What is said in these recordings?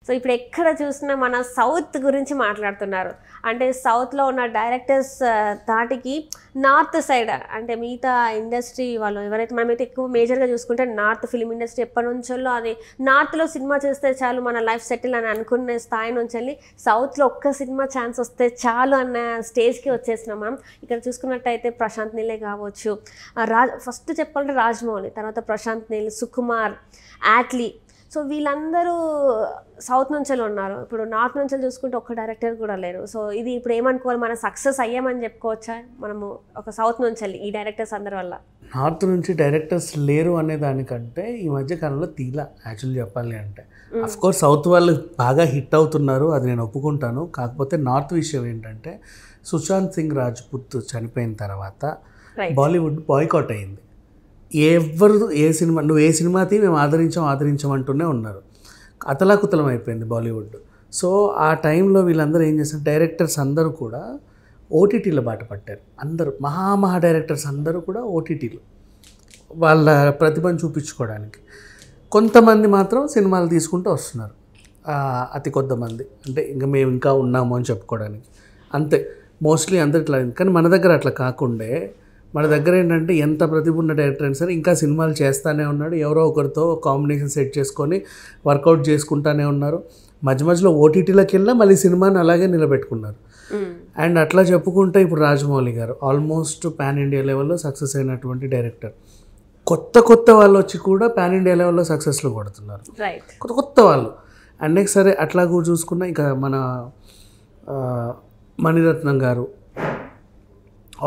So ఇప్పుడు ఎక్కడ చూసినా మన సౌత్ గురించి మాట్లాడుతున్నారు. అంటే సౌత్లో ఉన్న డైరెక్టర్స్ తాటికి నార్త్ సైడ్ అంటే మిగతా ఇండస్ట్రీ వాళ్ళు ఎవరైతే మనమైతే ఎక్కువ మేజర్గా చూసుకుంటే నార్త్ ఫిలిం ఇండస్ట్రీ ఎప్పటి నుంచో అది నార్త్లో సినిమా చేస్తే చాలు మన లైఫ్ సెటిల్ అని అనుకునే స్థాయి నుంచి వెళ్ళి సౌత్లో ఒక్క సినిమా ఛాన్స్ వస్తే చాలు అన్న స్టేజ్కి వచ్చేసినాం మనం. ఇక్కడ చూసుకున్నట్టయితే ప్రశాంత్ నీలే కావచ్చు, ఫస్ట్ చెప్పాలంటే రాజమౌళి, తర్వాత ప్రశాంత్ నీల్, సుకుమార్, యాట్లీ. సో వీళ్ళందరూ సౌత్ నుంచి ఉన్నారు. ఇప్పుడు నార్త్ నుంచి చూసుకుంటే ఒక్క డైరెక్టర్ కూడా లేరు. సో ఇది ఇప్పుడు ఏమనుకోవాలి, మనం సక్సెస్ అయ్యామని చెప్పుకోవచ్చా మనము ఒక సౌత్ నుంచి ఈ డైరెక్టర్స్ అందరి వల్ల? నార్త్ నుంచి డైరెక్టర్స్ లేరు అనే దానికంటే ఈ మధ్య కాలంలో యాక్చువల్లీ చెప్పాలి అంటే అఫ్కోర్స్ సౌత్ వాళ్ళు బాగా హిట్ అవుతున్నారు, అది నేను ఒప్పుకుంటాను. కాకపోతే నార్త్ విషయం ఏంటంటే సుశాంత్ సింగ్ రాజ్పుత్ చనిపోయిన తర్వాత బాలీవుడ్ బాయ్కాట్ అయింది. ఏ సినిమా నువ్వు ఏ సినిమాతి మేము ఆదరించామంటూనే ఉన్నారు. అతలాకుతలం అయిపోయింది బాలీవుడ్. సో ఆ టైంలో వీళ్ళందరూ ఏం చేస్తారు, డైరెక్టర్స్ అందరూ కూడా ఓటీటీల బాట పట్టారు. అందరూ మహా డైరెక్టర్స్ అందరూ కూడా ఓటీటీలు వాళ్ళ ప్రతిభను చూపించుకోవడానికి. కొంతమంది మాత్రం సినిమాలు తీసుకుంటూ వస్తున్నారు, అతి కొద్దిమంది, అంటే మేము ఇంకా ఉన్నాము అని చెప్పుకోవడానికి అంతే. మోస్ట్లీ అందరు ఇట్లా. కానీ మన దగ్గర అట్లా కాకుండా మన దగ్గర ఏంటంటే ఎంత ప్రతిభ ఉన్న డైరెక్టర్ అయినా సరే ఇంకా సినిమాలు చేస్తూనే ఉన్నాడు. ఎవరో ఒకరితో కాంబినేషన్ సెట్ చేసుకొని వర్కౌట్ చేసుకుంటూనే ఉన్నారు. మధ్యలో ఓటీటీలోకి వెళ్ళినా మళ్ళీ సినిమాని అలాగే నిలబెట్టుకున్నారు. అండ్ అట్లా చెప్పుకుంటే ఇప్పుడు రాజమౌళి గారు ఆల్మోస్ట్ పాన్ ఇండియా లెవెల్లో సక్సెస్ అయినటువంటి డైరెక్టర్. కొత్త వాళ్ళు వచ్చి కూడా పాన్ ఇండియా లెవెల్లో సక్సెస్లో కొడుతున్నారు, కొత్త వాళ్ళు. అండ్ నెక్స్ట్ సరే అట్లా కూడా చూసుకున్నా ఇక మన మణిరత్నం గారు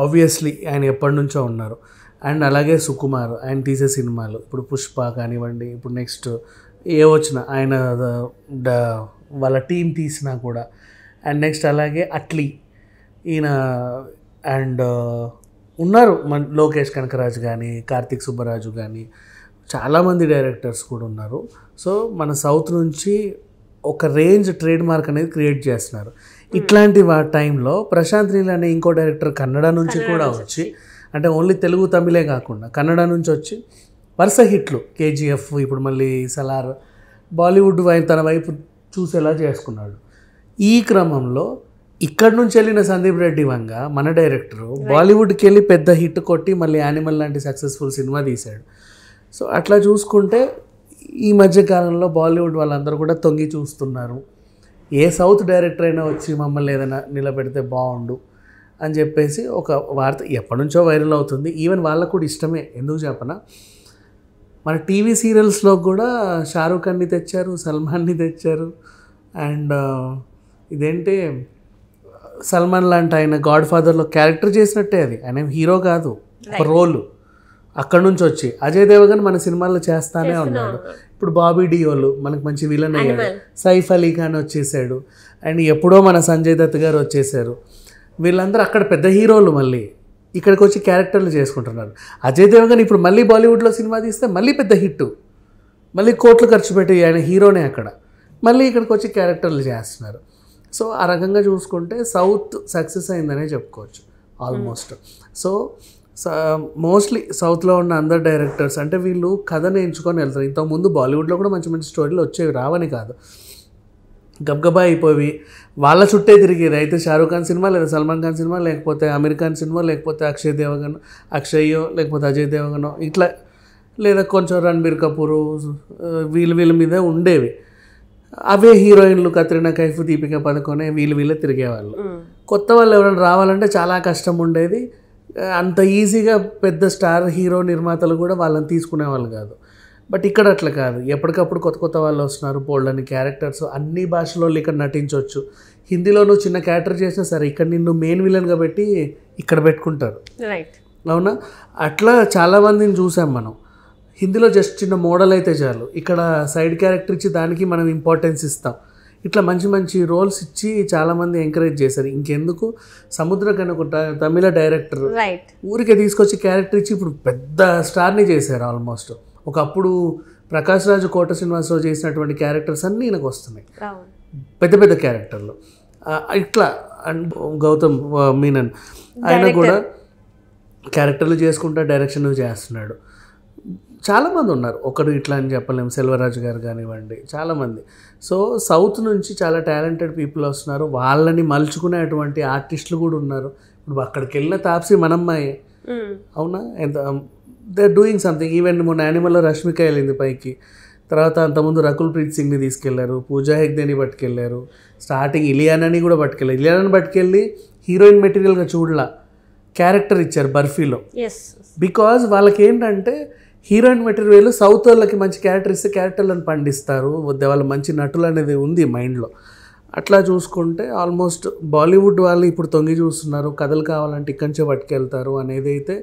ఆబ్వియస్లీ ఆయన ఎప్పటి నుంచో ఉన్నారు. అండ్ అలాగే సుకుమార్ ఆయన తీసే సినిమాలు ఇప్పుడు పుష్ప కానివ్వండి, ఇప్పుడు నెక్స్ట్ ఏ వచ్చినా ఆయన వాళ్ళ టీం తీసినా కూడా. అండ్ నెక్స్ట్ అలాగే అట్లీ ఈయన అండ్ ఉన్నారు మన లోకేష్ కనకరాజు కానీ, కార్తిక్ సుబ్బరాజు కానీ, చాలామంది డైరెక్టర్స్ కూడా ఉన్నారు. సో మన సౌత్ నుంచి ఒక రేంజ్ ట్రేడ్ మార్క్ అనేది క్రియేట్ చేస్తున్నారు. ఇట్లాంటి టైంలో ప్రశాంత్ నీల్ అనే ఇంకో డైరెక్టర్ కన్నడ నుంచి కూడా వచ్చి, అంటే ఓన్లీ తెలుగు తమిళే కాకుండా కన్నడ నుంచి వచ్చి వరుస హిట్లు, కేజీఎఫ్, ఇప్పుడు మళ్ళీ సలార్, బాలీవుడ్ తన వైపు చూసేలా చేసుకున్నాడు. ఈ క్రమంలో ఇక్కడ నుంచి వెళ్ళిన సందీప్ రెడ్డి వంగ మన డైరెక్టరు బాలీవుడ్కి వెళ్ళి పెద్ద హిట్ కొట్టి మళ్ళీ యానిమల్ లాంటి సక్సెస్ఫుల్ సినిమా తీశాడు. సో అట్లా చూసుకుంటే ఈ మధ్యకాలంలో బాలీవుడ్ వాళ్ళందరూ కూడా తొంగి చూస్తున్నారు. ఏ సౌత్ డైరెక్టర్ అయినా వచ్చి మమ్మల్ని ఏదైనా నిలబెడితే బాగుండు అని చెప్పేసి ఒక వార్త ఎప్పటి నుంచో వైరల్ అవుతుంది. ఈవెన్ వాళ్ళకు కూడా ఇష్టమే. ఎందుకు చెప్పనా, మన టీవీ సీరియల్స్లో కూడా షారూఖ్ ఖాన్ని తెచ్చారు, సల్మాన్ని తెచ్చారు. అండ్ ఇదేంటి సల్మాన్ లాంటి ఆయన గాడ్ ఫాదర్లో క్యారెక్టర్ చేసినట్టే, అది ఆయన హీరో కాదు, ఒక రోలు. అక్కడ నుంచి వచ్చి అజయ్ దేవగన్ మన సినిమాల్లో చేస్తానే ఉన్నాడు. ఇప్పుడు బాబీ డియోలు మనకు మంచి విలన్ అయ్యాడు. సైఫ్ అలీ ఖాన్ వచ్చేసాడు. అండ్ ఎప్పుడో మన సంజయ్ దత్ గారు వచ్చేసారు. వీళ్ళందరూ అక్కడ పెద్ద హీరోలు మళ్ళీ ఇక్కడికి వచ్చి క్యారెక్టర్లు చేసుకుంటున్నారు. అజయ్ దేవగన్ ఇప్పుడు మళ్ళీ బాలీవుడ్లో సినిమా తీస్తే మళ్ళీ పెద్ద హిట్, మళ్ళీ కోట్లు ఖర్చు పెట్టి ఆయన హీరోనే అక్కడ, మళ్ళీ ఇక్కడికి వచ్చి క్యారెక్టర్లు చేస్తున్నారు. సో ఆ రకంగా చూసుకుంటే సౌత్ సక్సెస్ అయిందనే చెప్పుకోవచ్చు ఆల్మోస్ట్. సో మోస్ట్లీ సౌత్లో ఉన్న అందరు డైరెక్టర్స్ అంటే వీళ్ళు కథను ఎంచుకొని వెళ్తారు. ఇంతకుముందు బాలీవుడ్లో కూడా మంచి మంచి స్టోరీలు వచ్చేవి, రావని కాదు, గబగబా అయిపోయి వాళ్ళ చుట్టే తిరిగేది. అయితే షారూఖ్ ఖాన్ సినిమా, లేదా సల్మాన్ ఖాన్ సినిమా, లేకపోతే అమీర్ ఖాన్ సినిమా, లేకపోతే అక్షయ్యో లేకపోతే అజయ్ దేవగనో ఇట్లా, లేదా కొంచెం రణబీర్ కపూరు, వీళ్ళ మీదే ఉండేవి. అవే హీరోయిన్లు కత్రినా కైఫ్, దీపికా పదుకొనే వీళ్ళే తిరిగేవాళ్ళు. కొత్త వాళ్ళు ఎవరైనా రావాలంటే చాలా కష్టం ఉండేది. అంత ఈజీగా పెద్ద స్టార్ హీరో నిర్మాతలు కూడా వాళ్ళని తీసుకునేవాళ్ళు కాదు. బట్ ఇక్కడ అట్లా కాదు, ఎప్పటికప్పుడు కొత్త వాళ్ళు వస్తున్నారు. బోల్డని క్యారెక్టర్స్ అన్ని భాషల్లో ఇక్కడ నటించవచ్చు. హిందీలో నువ్వు చిన్న క్యారెక్టర్ చేసినా సరే ఇక్కడ నిన్ను మెయిన్ విలన్గా పెట్టి ఇక్కడ పెట్టుకుంటారు. అవునా, అట్లా చాలామందిని చూసాం మనం. హిందీలో జస్ట్ చిన్న మోడల్ అయితే చాలు, ఇక్కడ సైడ్ క్యారెక్టర్ ఇచ్చి దానికి మనం ఇంపార్టెన్స్ ఇస్తాం. ఇట్లా మంచి మంచి రోల్స్ ఇచ్చి చాలామంది ఎంకరేజ్ చేశారు. ఇంకెందుకు, సముద్రకని ఒక తమిళ డైరెక్టర్ ఊరికే తీసుకొచ్చి క్యారెక్టర్ ఇచ్చి ఇప్పుడు పెద్ద స్టార్ని చేశారు ఆల్మోస్ట్. ఒకప్పుడు ప్రకాష్ రాజు, కోట శ్రీనివాసరావు చేసినటువంటి క్యారెక్టర్స్ అన్నీ ఈయనకు వస్తున్నాయి, పెద్ద పెద్ద క్యారెక్టర్లు. ఇట్లా అండ్ గౌతమ్ మీనన్ ఆయన కూడా క్యారెక్టర్లు చేసుకుంటా డైరెక్షన్ చేస్తున్నాడు. చాలామంది ఉన్నారు, ఒకడు ఇట్లా అని చెప్పలేము, సెల్వరాజు గారు కానివ్వండి, చాలామంది. సో సౌత్ నుంచి చాలా టాలెంటెడ్ పీపుల్ వస్తున్నారు, వాళ్ళని మలుచుకునేటువంటి ఆర్టిస్టులు కూడా ఉన్నారు. ఇప్పుడు అక్కడికి వెళ్ళిన తాప్సీ మనమ్మాయి, అవునా, ఎంత they are doing something. Even మొన్న యానిమల్లో రష్మిక వెళ్ళింది పైకి, తర్వాత అంతకుముందు రకుల్ ప్రీత్ సింగ్ని తీసుకెళ్లారు, పూజా హెగ్దేని పట్టుకెళ్లారు, స్టార్టింగ్ ఇలియానాని కూడా పట్టుకెళ్ళారు. ఇలియానాని పట్టుకెళ్ళి హీరోయిన్ మెటీరియల్గా చూడలా, క్యారెక్టర్ ఇచ్చారు బర్ఫీలో. బికాజ్ వాళ్ళకి ఏంటంటే హీరోయిన్ మెటీరియల్ సౌత్ వాళ్ళకి మంచి క్యారెక్టర్ ఇస్తే క్యారెక్టర్లను పండిస్తారు, వాళ్ళ మంచి నటులు అనేది ఉంది మైండ్లో. అట్లా చూసుకుంటే ఆల్మోస్ట్ బాలీవుడ్ వాళ్ళు ఇప్పుడు తొంగి చూస్తున్నారు, కథలు కావాలంటే ఇక్కడి నుంచే పట్టుకెళ్తారు అనేది అయితే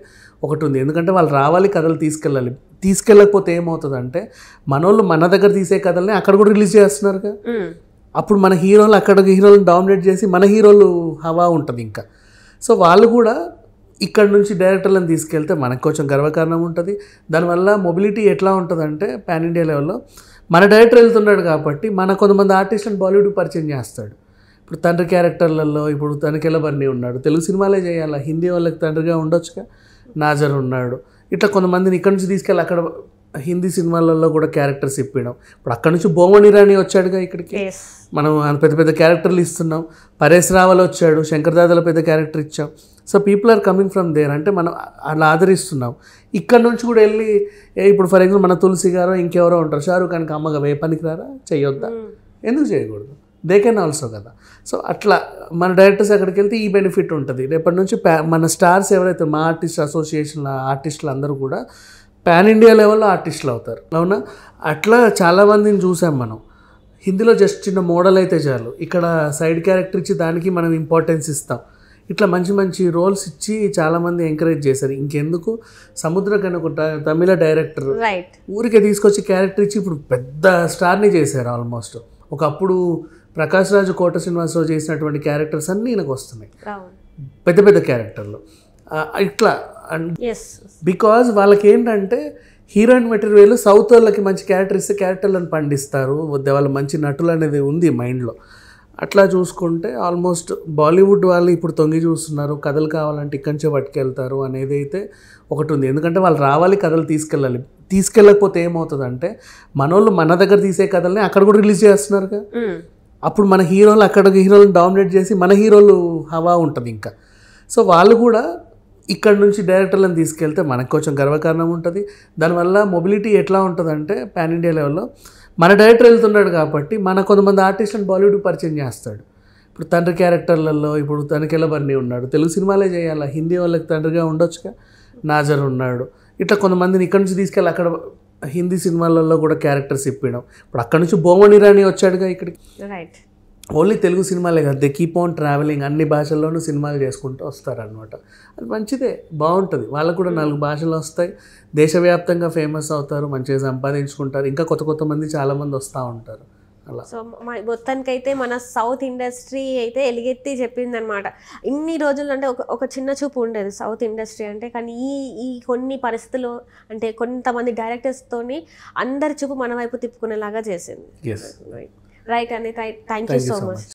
ఒకటి ఉంది. ఎందుకంటే వాళ్ళు రావాలి, కథలు తీసుకెళ్ళాలి. తీసుకెళ్ళకపోతే ఏమవుతుందంటే మనోళ్ళు మన దగ్గర తీసే కథల్ని అక్కడ కూడా రిలీజ్ చేస్తున్నారుగా, అప్పుడు మన హీరోలు అక్కడ హీరోలను డామినేట్ చేసి మన హీరోలు హవా ఉంటుంది ఇంకా. సో వాళ్ళు కూడా ఇక్కడ నుంచి డైరెక్టర్లను తీసుకెళ్తే మనకు కొంచెం గర్వకారణం ఉంటుంది. దానివల్ల మొబిలిటీ ఎట్లా ఉంటుందంటే పాన్ ఇండియా లెవెల్లో మన డైరెక్టర్ వెళ్తున్నాడు కాబట్టి మన కొంతమంది ఆర్టిస్టులను బాలీవుడ్కి పరిచయం చేస్తాడు. ఇప్పుడు తండ్రి క్యారెక్టర్లలో ఇప్పుడు తనికెళ్ళ బన్నీ ఉన్నాడు, తెలుగు సినిమాలే చేయాలా, హిందీ వాళ్ళకి తండ్రిగా ఉండొచ్చుగా, నాజర్ ఉన్నాడు. ఇట్లా కొంతమందిని ఇక్కడ నుంచి తీసుకెళ్ళి అక్కడ హిందీ సినిమాలలో కూడా క్యారెక్టర్స్ ఇప్పించడం. ఇప్పుడు అక్కడ నుంచి బొమ్మన్ ఇరానీ వచ్చాడుగా ఇక్కడికి, మనం పెద్ద పెద్ద క్యారెక్టర్లు ఇస్తున్నాం. పరేష్ రావల్ వచ్చాడు, శంకర్ దాదాలో పెద్ద క్యారెక్టర్ ఇచ్చాం. So people are coming from there, అంటే మనం అలా ఆదరిస్తున్నాం. ఇక్కడ నుంచి కూడా వెళ్ళి ఇప్పుడు ఫర్ ఎగ్జాంపుల్ మన తులసి గారో ఇంకెవరో ఉంటారు, షారూఖ్ ఖాన్కి అమ్మగా పనికి రారా, చేయొద్దా, ఎందుకు చేయకూడదు, దే కెన్ ఆల్సో కదా. సో అట్లా మన డైరెక్టర్స్ అక్కడికి వెళ్తే ఈ బెనిఫిట్ ఉంటుంది. రేపటి నుంచి మన స్టార్స్ ఎవరైతే మా ఆర్టిస్ట్ అసోసియేషన్ ఆర్టిస్టులు అందరూ కూడా పాన్ ఇండియా లెవెల్లో ఆర్టిస్టులు అవుతారు, అవునా. అట్లా చాలామందిని చూసాం మనం. హిందీలో జస్ట్ చిన్న మోడల్ అయితే చాలు, ఇక్కడ సైడ్ క్యారెక్టర్ ఇచ్చి దానికి మనం ఇంపార్టెన్స్ ఇస్తాం. ఇట్లా మంచి మంచి రోల్స్ ఇచ్చి చాలామంది ఎంకరేజ్ చేశారు. ఇంకెందుకు సముద్రకని ఒక తమిళ డైరెక్టర్ ఊరికే తీసుకొచ్చి క్యారెక్టర్ ఇచ్చి ఇప్పుడు పెద్ద స్టార్ని చేశారు ఆల్మోస్ట్. ఒకప్పుడు ప్రకాష్ రాజు, కోట శ్రీనివాసరావు చేసినటువంటి క్యారెక్టర్స్ అన్నీ ఈయనకు వస్తున్నాయి, పెద్ద పెద్ద క్యారెక్టర్లు ఇట్లా. బికాజ్ వాళ్ళకి ఏంటంటే హీరోయిన్ మెటీరియల్ సౌత్ వాళ్ళకి మంచి క్యారెక్టర్ ఇస్తే క్యారెక్టర్లను పండిస్తారు, వాళ్ళ మంచి నటులు అనేది ఉంది మైండ్లో. అట్లా చూసుకుంటే ఆల్మోస్ట్ బాలీవుడ్ వాళ్ళు ఇప్పుడు తొంగి చూస్తున్నారు, కథలు కావాలంటే ఇక్కడి నుంచే పట్టుకెళ్తారు అనేది అయితే ఒకటి ఉంది. ఎందుకంటే వాళ్ళు రావాలి, కథలు తీసుకెళ్ళాలి. తీసుకెళ్ళకపోతే ఏమవుతుందంటే మనోళ్ళు మన దగ్గర తీసే కథల్ని అక్కడ కూడా రిలీజ్ చేస్తున్నారుగా, అప్పుడు మన హీరోలు అక్కడ హీరోలను డామినేట్ చేసి మన హీరోలు హవా ఉంటుంది ఇంకా. సో వాళ్ళు కూడా ఇక్కడ నుంచి డైరెక్టర్లను తీసుకెళ్తే మనకు కొంచెం గర్వకారణం ఉంటుంది. దానివల్ల మొబిలిటీ ఎట్లా ఉంటుందంటే పాన్ ఇండియా లెవెల్లో మన డైరెక్టర్ వెళ్తున్నాడు కాబట్టి మన కొంతమంది ఆర్టిస్టులను బాలీవుడ్కి పరిచయం చేస్తాడు. ఇప్పుడు తండ్రి క్యారెక్టర్లలో ఇప్పుడు తనికెళ్ళ బన్నీ ఉన్నాడు, తెలుగు సినిమాలే చేయాలా, హిందీ వాళ్ళకి తండ్రిగా ఉండొచ్చుగా, నాజర్ ఉన్నాడు. ఇట్లా కొంతమందిని ఇక్కడ నుంచి తీసుకెళ్ళి అక్కడ హిందీ సినిమాలలో కూడా క్యారెక్టర్స్ ఇప్పించడం. ఇప్పుడు అక్కడ నుంచి బొమ్మన్ ఇరానీ వచ్చాడుగా ఇక్కడికి, ఓన్లీ తెలుగు సినిమాలే కాదు, దే కీప్ ఆన్ ట్రావెలింగ్, అన్ని భాషల్లోనూ సినిమాలు చేసుకుంటూ వస్తారనమాట. అది మంచిదే, బాగుంటుంది. వాళ్ళకు కూడా 4 భాషలు వస్తాయి, దేశవ్యాప్తంగా ఫేమస్ అవుతారు, మంచిగా సంపాదించుకుంటారు, ఇంకా కొత్త కొత్త మంది చాలామంది వస్తూ ఉంటారు అలా. సో మొత్తానికైతే మన సౌత్ ఇండస్ట్రీ అయితే ఎలుగెత్తి చెప్పిందనమాట. ఇన్ని రోజులు అంటే ఒక చిన్న చూపు ఉండేది సౌత్ ఇండస్ట్రీ అంటే, కానీ ఈ కొన్ని పరిస్థితులు అంటే కొంతమంది డైరెక్టర్స్తోని అందరి చూపు మన వైపు తిప్పుకునేలాగా చేసింది. రైట్ అండి, థ్యాంక్ యూ సో మచ్.